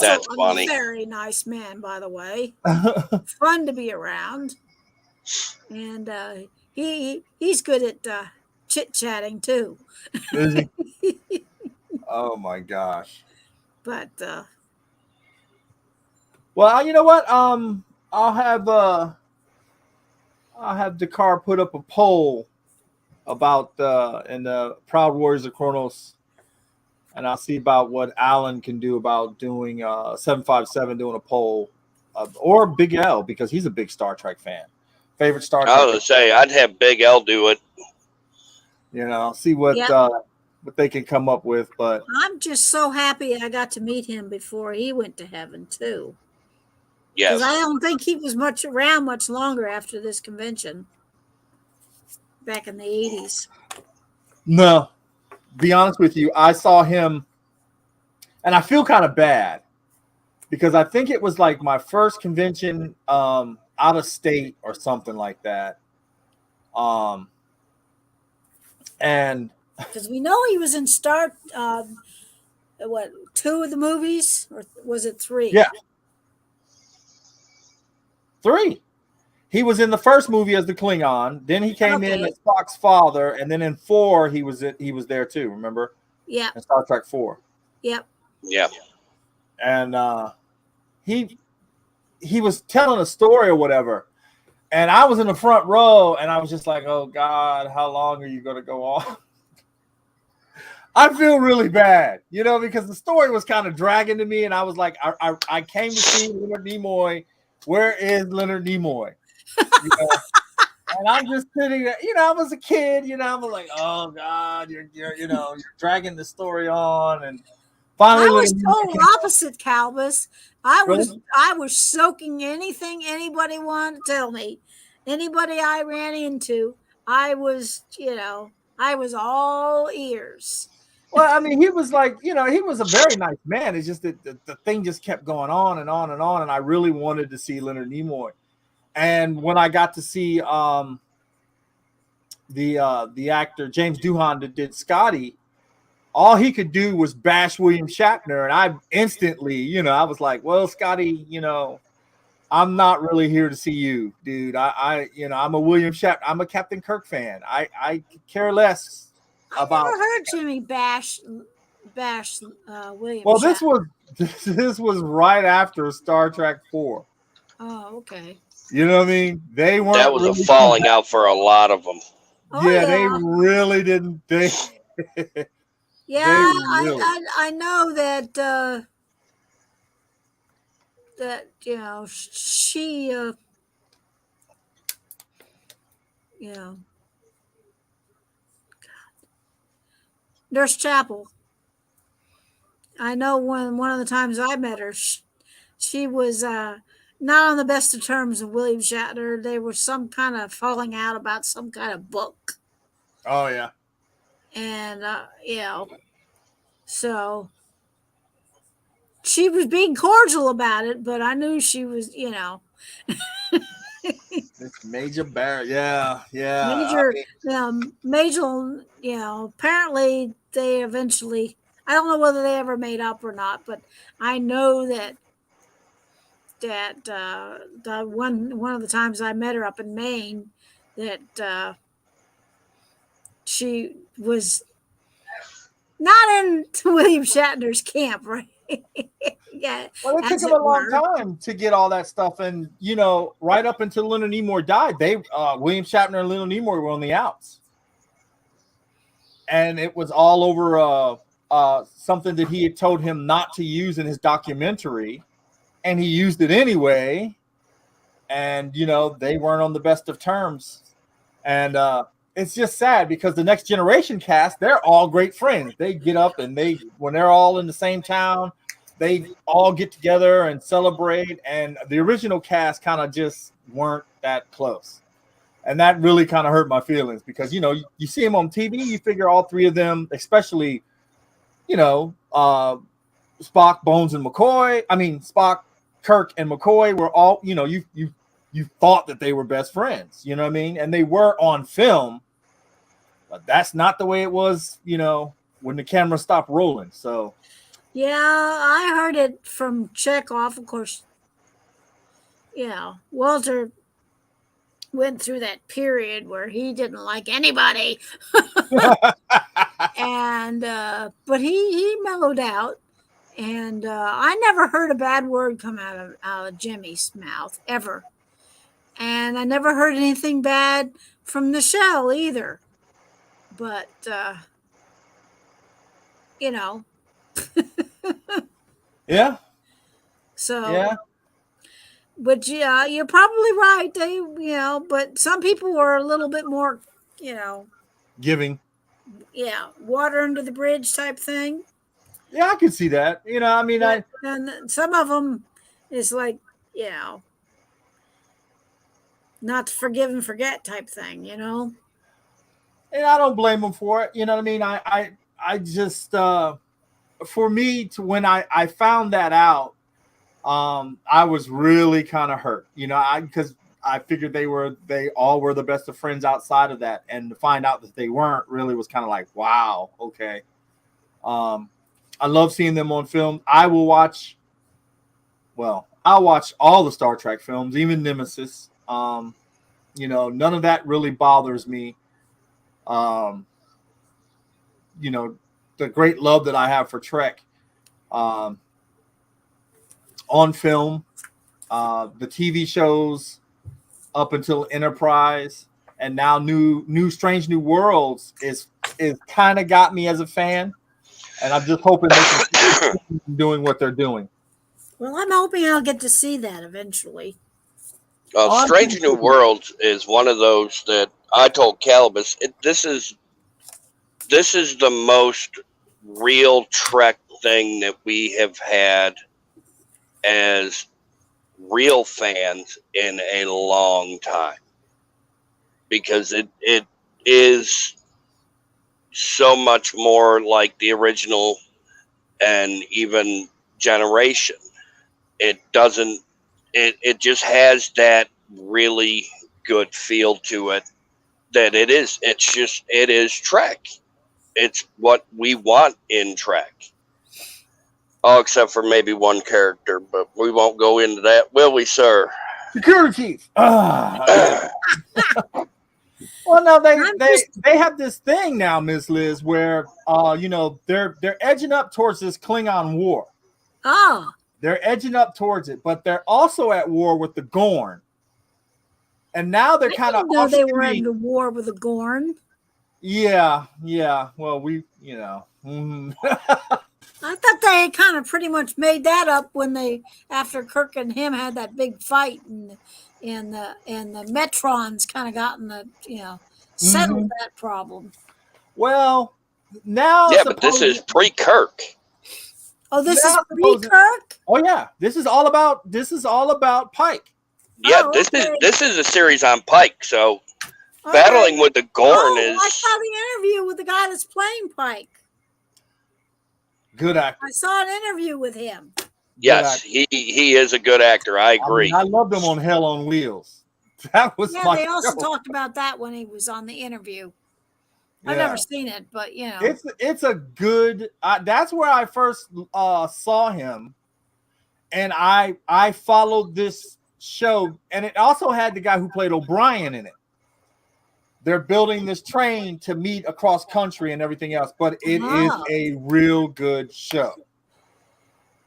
[SPEAKER 4] that's funny.
[SPEAKER 3] A very nice man, by the way. Fun to be around. And he's good at chit-chatting, too.
[SPEAKER 2] Is he? Oh, my gosh.
[SPEAKER 3] But,
[SPEAKER 2] well, you know what? I'll have Dakar put up a poll about in the Proud Warriors of Kronos, and I'll see about what Alan can do about doing 757 doing a poll, or Big L, because he's a big Star Trek fan. Favorite Star Trek.
[SPEAKER 4] I was gonna say I'd have Big L do it.
[SPEAKER 2] See what they can come up with. But
[SPEAKER 3] I'm just so happy I got to meet him before he went to heaven too.
[SPEAKER 4] Yes.
[SPEAKER 3] Because I don't think he was around much longer after this convention back in the 80s.
[SPEAKER 2] No, be honest with you, I saw him, and I feel kind of bad because I think it was like my first convention out of state or something like that. And
[SPEAKER 3] because we know he was in what, 2 of the movies, or was it 3?
[SPEAKER 2] Yeah, 3. He was in the first movie as the Klingon. Then he came in as Spock's father, and then in 4 he was there too. Remember?
[SPEAKER 3] Yeah.
[SPEAKER 2] In Star Trek 4.
[SPEAKER 3] Yep.
[SPEAKER 4] Yeah.
[SPEAKER 2] And he was telling a story or whatever, And I was in the front row, and I was just like, "Oh God, how long are you going to go on?" I feel really bad, because the story was kind of dragging to me, and I was like, I came to see Leonard Nimoy. Where is Leonard Nimoy? You know? And I'm just sitting there, I was a kid, I was like, oh God, you're dragging the story on, and finally
[SPEAKER 3] I was
[SPEAKER 2] Leonard Nimoy
[SPEAKER 3] total
[SPEAKER 2] came out.
[SPEAKER 3] opposite, Calvis. I was
[SPEAKER 2] Really?
[SPEAKER 3] I was soaking anything anybody wanted to tell me. Anybody I ran into, I was all ears.
[SPEAKER 2] Well, I mean, he was like, he was a very nice man. It's just that the thing just kept going on and on and on, and I really wanted to see Leonard Nimoy. And when I got to see the actor James Doohan that did Scotty, all he could do was bash William Shatner, and I instantly, I was like, well, Scotty, I'm not really here to see you, dude. I'm a William Shatner. I'm a Captain Kirk fan. I care less
[SPEAKER 3] I
[SPEAKER 2] about.
[SPEAKER 3] never heard Jimmy bash William
[SPEAKER 2] Well,
[SPEAKER 3] Shatner.
[SPEAKER 2] this was right after Star Trek 4.
[SPEAKER 3] Oh, okay.
[SPEAKER 2] You know what I mean? They
[SPEAKER 4] That
[SPEAKER 2] weren't
[SPEAKER 4] was a
[SPEAKER 2] really too
[SPEAKER 4] falling
[SPEAKER 2] bad.
[SPEAKER 4] out for a lot of them.
[SPEAKER 3] Oh
[SPEAKER 2] Yeah, they
[SPEAKER 3] yeah,
[SPEAKER 2] really didn't. They
[SPEAKER 3] yeah.
[SPEAKER 2] they really.
[SPEAKER 3] I know that she yeah, Nurse Chapel. I know one of the times I met her, she was not on the best of terms with William Shatner. There was some kind of falling out about some kind of book,
[SPEAKER 2] Oh yeah.
[SPEAKER 3] and so she was being cordial about it, but I knew she was,
[SPEAKER 2] It's Major Barrett. Yeah, yeah.
[SPEAKER 3] major, major, apparently they eventually, I don't know whether they ever made up or not, but I know that the one of the times I met her up in Maine, that she was not in William Shatner's camp, right? Yeah,
[SPEAKER 2] Well, it took
[SPEAKER 3] as
[SPEAKER 2] them a
[SPEAKER 3] it
[SPEAKER 2] long
[SPEAKER 3] were.
[SPEAKER 2] time to get all that stuff, and right up until Leonard Nimoy died, William Shatner and Leonard Nimoy were on the outs, and it was all over something that he had told him not to use in his documentary, and he used it anyway, and they weren't on the best of terms, and it's just sad because the Next Generation cast, they're all great friends. They get up and when they're all in the same town, they all get together and celebrate. And the original cast kind of just weren't that close. And that really kind of hurt my feelings because, you see them on TV, you figure all three of them, especially, Spock, Bones, and McCoy. I mean, Spock, Kirk, and McCoy were all, you thought that they were best friends, you know what I mean? And they were on film, but that's not the way it was, when the camera stopped rolling. So
[SPEAKER 3] Yeah, I heard it from Chekhov, of course. Walter went through that period where he didn't like anybody, and but he mellowed out, and I never heard a bad word come out of Jimmy's mouth ever, and I never heard anything bad from Nichelle either. But you know,
[SPEAKER 2] yeah,
[SPEAKER 3] so
[SPEAKER 2] yeah,
[SPEAKER 3] but yeah, you're probably right. They, but some people were a little bit more,
[SPEAKER 2] giving.
[SPEAKER 3] water under the bridge type thing.
[SPEAKER 2] Yeah, I can see that. I mean,
[SPEAKER 3] And some of them is like, not to forgive and forget type thing,
[SPEAKER 2] and I don't blame them for it. You know what I mean? I just, for me, to when I found that out, I was really kind of hurt, because I figured they all were the best of friends outside of that, and to find out that they weren't really was kind of like, wow, okay. I love seeing them on film. I'll watch all the Star Trek films, even Nemesis. None of that really bothers me. The great love that I have for Trek, on film, the TV shows, up until Enterprise, and now new Strange New Worlds is kind of got me as a fan, and I'm just hoping they can keep doing what they're doing.
[SPEAKER 3] Well, I'm hoping I'll get to see that eventually.
[SPEAKER 4] Strange New Worlds is one of those that I told Calibus, this is the most real Trek thing that we have had as real fans in a long time, because it is so much more like the original and even Generation. It doesn't. It just has that really good feel to it. That it is. It is Trek. It's what we want in Trek. Oh, except for maybe one character, but we won't go into that, will we, sir?
[SPEAKER 2] Security chief. Well, no, they have this thing now, Miss Liz, where they're edging up towards this Klingon war.
[SPEAKER 3] Oh.
[SPEAKER 2] They're edging up towards it, but they're also at war with the Gorn. And now they're kind of.
[SPEAKER 3] They were in the war with the Gorn.
[SPEAKER 2] Yeah. Well, Mm-hmm.
[SPEAKER 3] I thought they kind of pretty much made that up when after Kirk and him had that big fight, and the Metrons kind of got in settled that problem.
[SPEAKER 2] Well, now.
[SPEAKER 4] Yeah, but this is pre-Kirk.
[SPEAKER 3] Oh, this is pre-Kirk?
[SPEAKER 2] Oh yeah, this is all about Pike.
[SPEAKER 4] Yeah, this is a series on Pike, so battling with the Gorn is.
[SPEAKER 3] I saw the interview with the guy that's playing Pike.
[SPEAKER 2] Good actor.
[SPEAKER 3] I saw an interview with him.
[SPEAKER 4] Yes, he is a good actor. I agree.
[SPEAKER 2] I loved him on Hell on Wheels. That was
[SPEAKER 3] they also talked about that when he was on the interview. Yeah. I've never seen it, but
[SPEAKER 2] it's a good. That's where I first saw him, and I followed this show, and it also had the guy who played O'Brien in it. They're building this train to meet across country and everything else, but it is a real good show.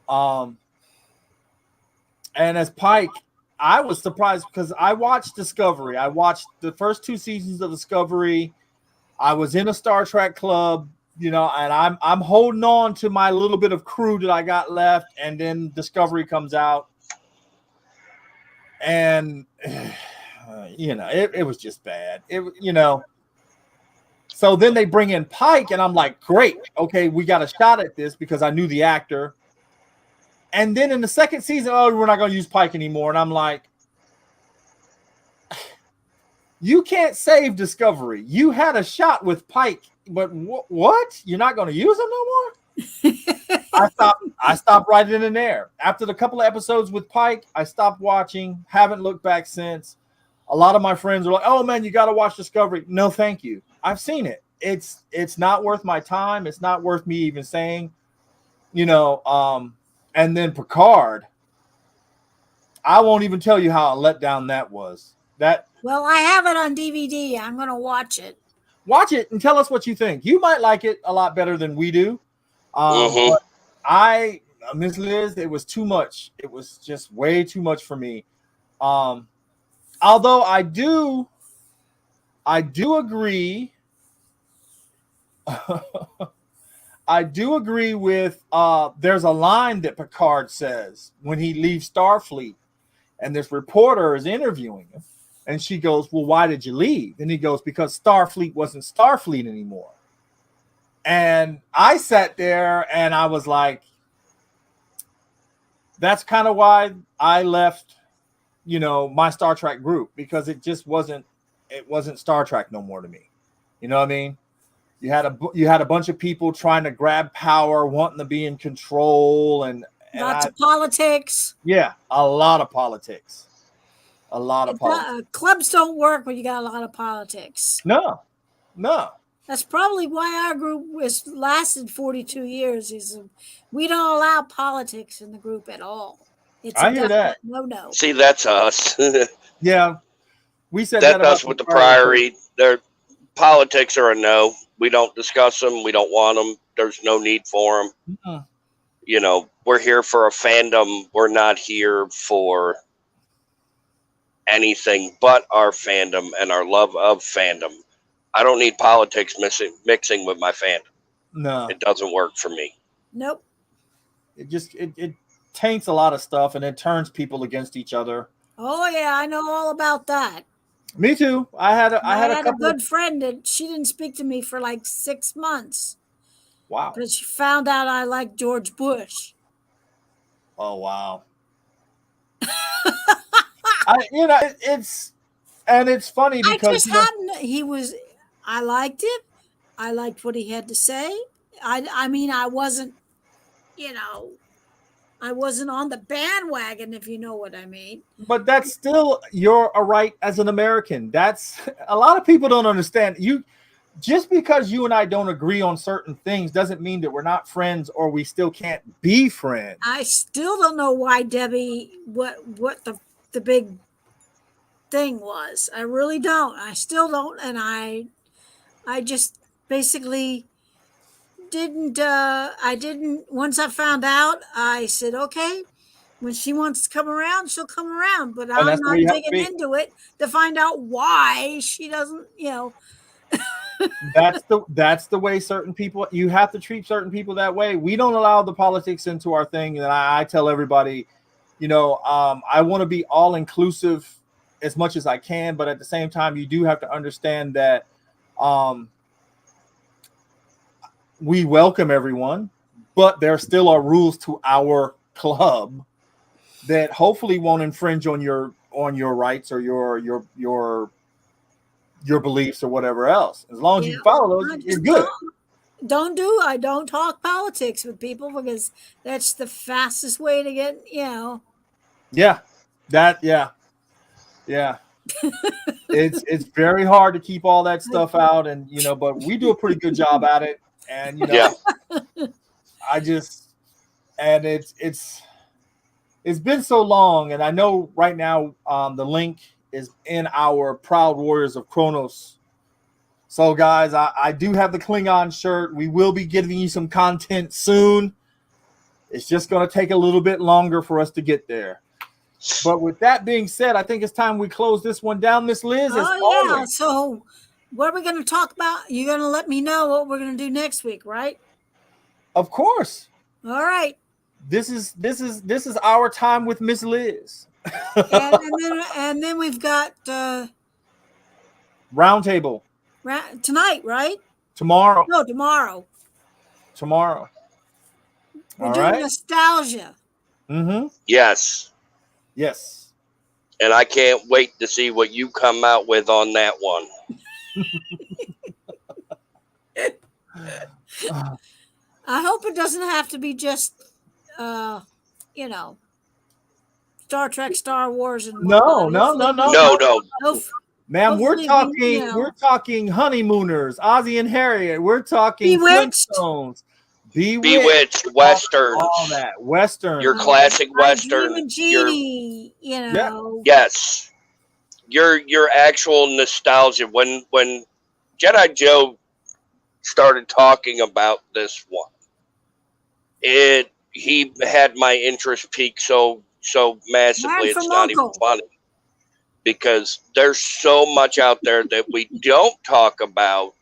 [SPEAKER 2] And as Pike, I was surprised because I watched Discovery. I watched the first 2 seasons of Discovery. I was in a Star Trek club, and I'm holding on to my little bit of crew that I got left, and then Discovery comes out, and it was just bad. So then they bring in Pike, and I'm like, great, okay, we got a shot at this because I knew the actor. And then in the second season, we're not going to use Pike anymore, and I'm like, you can't save Discovery. You had a shot with Pike, but what? You're not going to use him no more? I stopped right in and there. After the couple of episodes with Pike, I stopped watching. Haven't looked back since. A lot of my friends are like, "Oh man, you got to watch Discovery." No, thank you. I've seen it. It's not worth my time. It's not worth me even saying, And then Picard. I won't even tell you how a letdown that was.
[SPEAKER 3] Well, I have it on DVD. I'm going to watch it.
[SPEAKER 2] Watch it and tell us what you think. You might like it a lot better than we do. But Miss Liz, it was too much. It was just way too much for me. Although I do agree. I do agree with there's a line that Picard says when he leaves Starfleet, and this reporter is interviewing him, and she goes, "Well, why did you leave?" And he goes, "Because Starfleet wasn't Starfleet anymore." And I sat there and I was like, that's kind of why I left, my Star Trek group, because it wasn't Star Trek no more to me. You know what I mean? You had a bunch of people trying to grab power, wanting to be in control, and
[SPEAKER 3] lots of politics.
[SPEAKER 2] Yeah, a lot of politics.
[SPEAKER 3] Clubs don't work when you got a lot of politics.
[SPEAKER 2] No.
[SPEAKER 3] That's probably why our group has lasted 42 years. We don't allow politics in the group at all.
[SPEAKER 2] I hear that.
[SPEAKER 3] No.
[SPEAKER 4] See, that's us.
[SPEAKER 2] Yeah, we said
[SPEAKER 4] that's us with the Priory. Their politics are a no. We don't discuss them. We don't want them. There's no need for them.
[SPEAKER 2] Mm-hmm.
[SPEAKER 4] We're here for a fandom. We're not here for anything but our fandom and our love of fandom. I don't need politics mixing with my fandom.
[SPEAKER 2] No,
[SPEAKER 4] It doesn't work for me.
[SPEAKER 3] Nope.
[SPEAKER 2] it taints a lot of stuff, and it turns people against each other.
[SPEAKER 3] Oh yeah, I know all about that.
[SPEAKER 2] Me too. I had a couple
[SPEAKER 3] good friend that she didn't speak to me for like 6 months
[SPEAKER 2] wow.
[SPEAKER 3] because she found out I liked George Bush.
[SPEAKER 2] Oh wow. It's funny because
[SPEAKER 3] I liked it. I liked what he had to say. I mean, I wasn't on the bandwagon, if you know what I mean.
[SPEAKER 2] But that's still your right as an American. That's a lot of people don't understand. Just because you and I don't agree on certain things doesn't mean that we're not friends or we still can't be friends.
[SPEAKER 3] I still don't know why Debbie what the big thing was. I really don't. I still don't, and I just basically didn't once I found out, I said, okay, when she wants to come around, she'll come around, but I'm not digging into it to find out why she doesn't,
[SPEAKER 2] That's the way certain people, you have to treat certain people that way. We don't allow the politics into our thing. And I tell everybody, I want to be all inclusive as much as I can, but at the same time, you do have to understand that we welcome everyone, but there still are rules to our club that hopefully won't infringe on your rights or your beliefs or whatever else. As long as you follow those, you're good.
[SPEAKER 3] I don't talk politics with people because that's the fastest way to get,
[SPEAKER 2] Yeah. It's very hard to keep all that stuff out, and but we do a pretty good job at it. And it's been so long, and I know right now the link is in our Proud Warriors of Kronos. So guys, I do have the Klingon shirt. We will be giving you some content soon. It's just going to take a little bit longer for us to get there. But with that being said, I think it's time we close this one down, Miss Liz.
[SPEAKER 3] Always. So what are we going to talk about? You're going to let me know what we're going to do next week, right?
[SPEAKER 2] Of course.
[SPEAKER 3] All right.
[SPEAKER 2] This is our time with Miss Liz.
[SPEAKER 3] and then we've got
[SPEAKER 2] Roundtable
[SPEAKER 3] tonight, right?
[SPEAKER 2] Tomorrow.
[SPEAKER 3] No, tomorrow. We're doing nostalgia.
[SPEAKER 2] Mm-hmm.
[SPEAKER 4] Yes. And I can't wait to see what you come out with on that one.
[SPEAKER 3] I hope it doesn't have to be just, Star Trek, Star Wars, and
[SPEAKER 2] no. Ma'am, we're talking honeymooners, Ozzie and Harriet. We're talking Flintstones, Bewitched,
[SPEAKER 4] Westerns,
[SPEAKER 2] all that Western,
[SPEAKER 4] your classic Western, yes, your actual nostalgia. When Jedi Joe started talking about this one, he had my interest peak so massively. It's not even funny, because there's so much out there that we don't talk about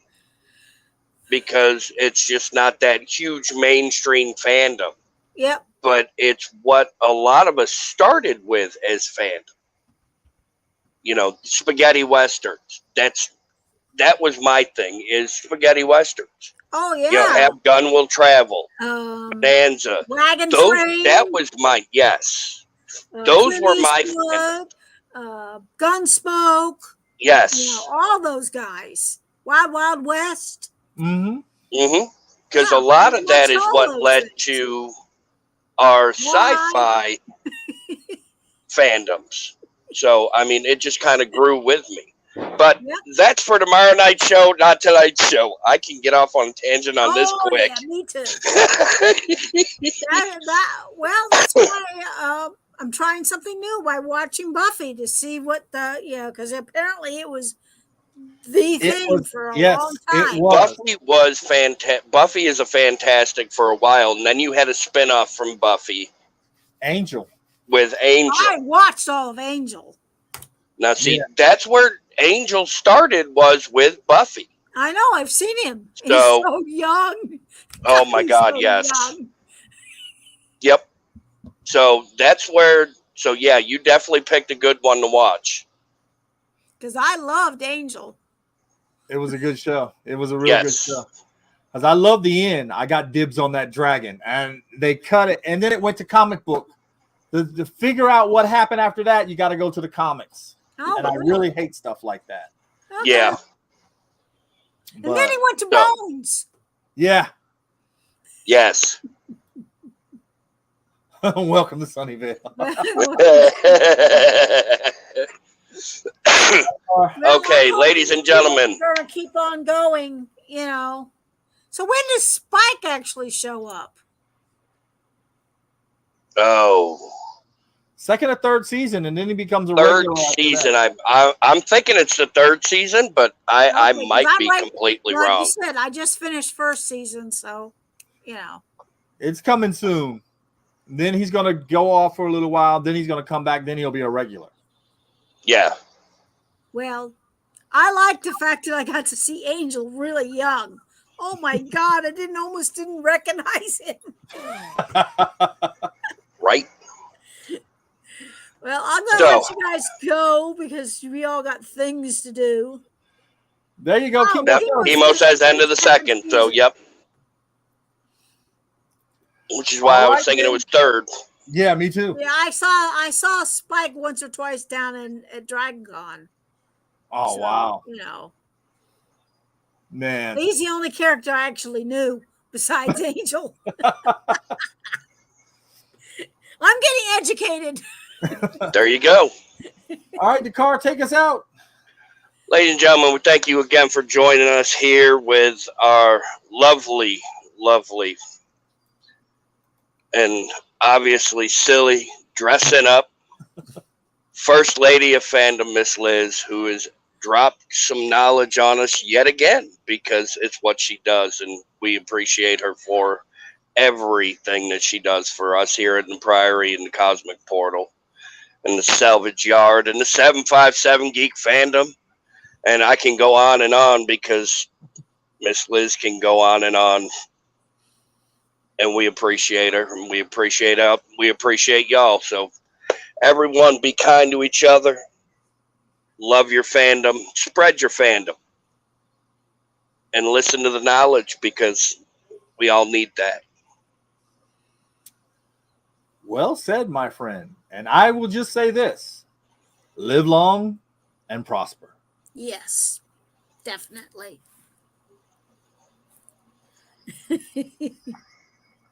[SPEAKER 4] because it's just not that huge mainstream fandom.
[SPEAKER 3] Yep.
[SPEAKER 4] But it's what a lot of us started with as fandom. Spaghetti westerns. That was my thing, is spaghetti westerns.
[SPEAKER 3] Oh yeah.
[SPEAKER 4] Have Gun Will Travel, Bonanza.
[SPEAKER 3] Wagon Train.
[SPEAKER 4] That was my those were my
[SPEAKER 3] Gunsmoke.
[SPEAKER 4] Yes.
[SPEAKER 3] All those guys. Wild Wild West.
[SPEAKER 2] Mm-hmm.
[SPEAKER 4] Mm-hmm. Because a lot of that is what led to our sci-fi fandoms. So, I mean, it just kind of grew with me. But that's for tomorrow night's show, not tonight's show. I can get off on a tangent on this quick.
[SPEAKER 3] Yeah, me too. That's why I'm trying something new by watching Buffy to see what because apparently it was the thing for a long time.
[SPEAKER 4] Buffy was fantastic. Buffy is a fantastic for a while, and then you had a spinoff from Buffy,
[SPEAKER 2] Angel.
[SPEAKER 4] With Angel.
[SPEAKER 3] I watched all of Angel.
[SPEAKER 4] Now, see, that's where Angel started, was with Buffy.
[SPEAKER 3] I know. I've seen him. He's
[SPEAKER 4] So-
[SPEAKER 3] so young.
[SPEAKER 4] Oh my
[SPEAKER 3] He's
[SPEAKER 4] God,
[SPEAKER 3] so
[SPEAKER 4] yes.
[SPEAKER 3] young.
[SPEAKER 4] Yep. So that's where. So yeah, you definitely picked a good one to watch.
[SPEAKER 3] Because I loved Angel.
[SPEAKER 2] It was a good show. It was a real good
[SPEAKER 4] Yes.
[SPEAKER 2] show. Because I love the end. I got dibs on that dragon, and they cut it, and then it went to comic book. To figure out what happened after that, you got to go to the comics.
[SPEAKER 3] Oh,
[SPEAKER 2] And I really hate stuff like that.
[SPEAKER 3] Okay.
[SPEAKER 4] Yeah.
[SPEAKER 3] And
[SPEAKER 2] But,
[SPEAKER 3] then he went to
[SPEAKER 4] No.
[SPEAKER 3] Bones.
[SPEAKER 2] yeah.
[SPEAKER 4] Yes.
[SPEAKER 2] Welcome to Sunnyvale.
[SPEAKER 4] Okay, ladies and gentlemen.
[SPEAKER 3] We're gonna keep on going, you know. So when does Spike actually show up?
[SPEAKER 4] Oh,
[SPEAKER 2] Second or third season, and then he becomes a
[SPEAKER 4] third
[SPEAKER 2] regular after
[SPEAKER 4] season.
[SPEAKER 2] that.
[SPEAKER 4] I'm thinking it's the third season, but I
[SPEAKER 3] Okay, 'cause
[SPEAKER 4] might
[SPEAKER 3] I'm
[SPEAKER 4] be
[SPEAKER 3] like-
[SPEAKER 4] completely
[SPEAKER 3] like
[SPEAKER 4] wrong.
[SPEAKER 3] you said, I just finished first season, so you know.
[SPEAKER 2] It's coming soon. Then he's going to go off for a little while. Then he's going to come back. Then he'll be a regular.
[SPEAKER 4] Yeah.
[SPEAKER 3] Well, I like the fact that I got to see Angel really young. Oh my God, I almost didn't recognize him.
[SPEAKER 4] Right.
[SPEAKER 3] Well, I'm gonna let you guys go because we all got things to do.
[SPEAKER 2] There you go.
[SPEAKER 3] Oh,
[SPEAKER 2] Keep
[SPEAKER 4] Yep.
[SPEAKER 3] Chemo
[SPEAKER 4] Emo says end of the second. So, yep. Which is why I was thinking it was third.
[SPEAKER 2] Yeah, me too.
[SPEAKER 3] Yeah, I saw Spike once or twice down at Dragon Con.
[SPEAKER 2] Oh,
[SPEAKER 3] So,
[SPEAKER 2] wow.
[SPEAKER 3] You know,
[SPEAKER 2] Man.
[SPEAKER 3] he's the only character I actually knew besides Angel. I'm getting educated.
[SPEAKER 4] There you go.
[SPEAKER 2] All right, Dakar, take us out.
[SPEAKER 4] Ladies and gentlemen, we thank you again for joining us here with our lovely, lovely, and obviously silly dressing up First Lady of Fandom, Miss Liz, who has dropped some knowledge on us yet again because it's what she does, and we appreciate her for everything that she does for us here in the Priory and the Cosmic Portal and the Salvage Yard and the 757 Geek Fandom. And I can go on because Miss Liz can go on. And we appreciate her, and we appreciate y'all. So everyone, be kind to each other. Love your fandom. Spread your fandom. And listen to the knowledge because we all need that.
[SPEAKER 2] Well said, my friend. And I will just say this. Live long and prosper.
[SPEAKER 3] Yes, definitely.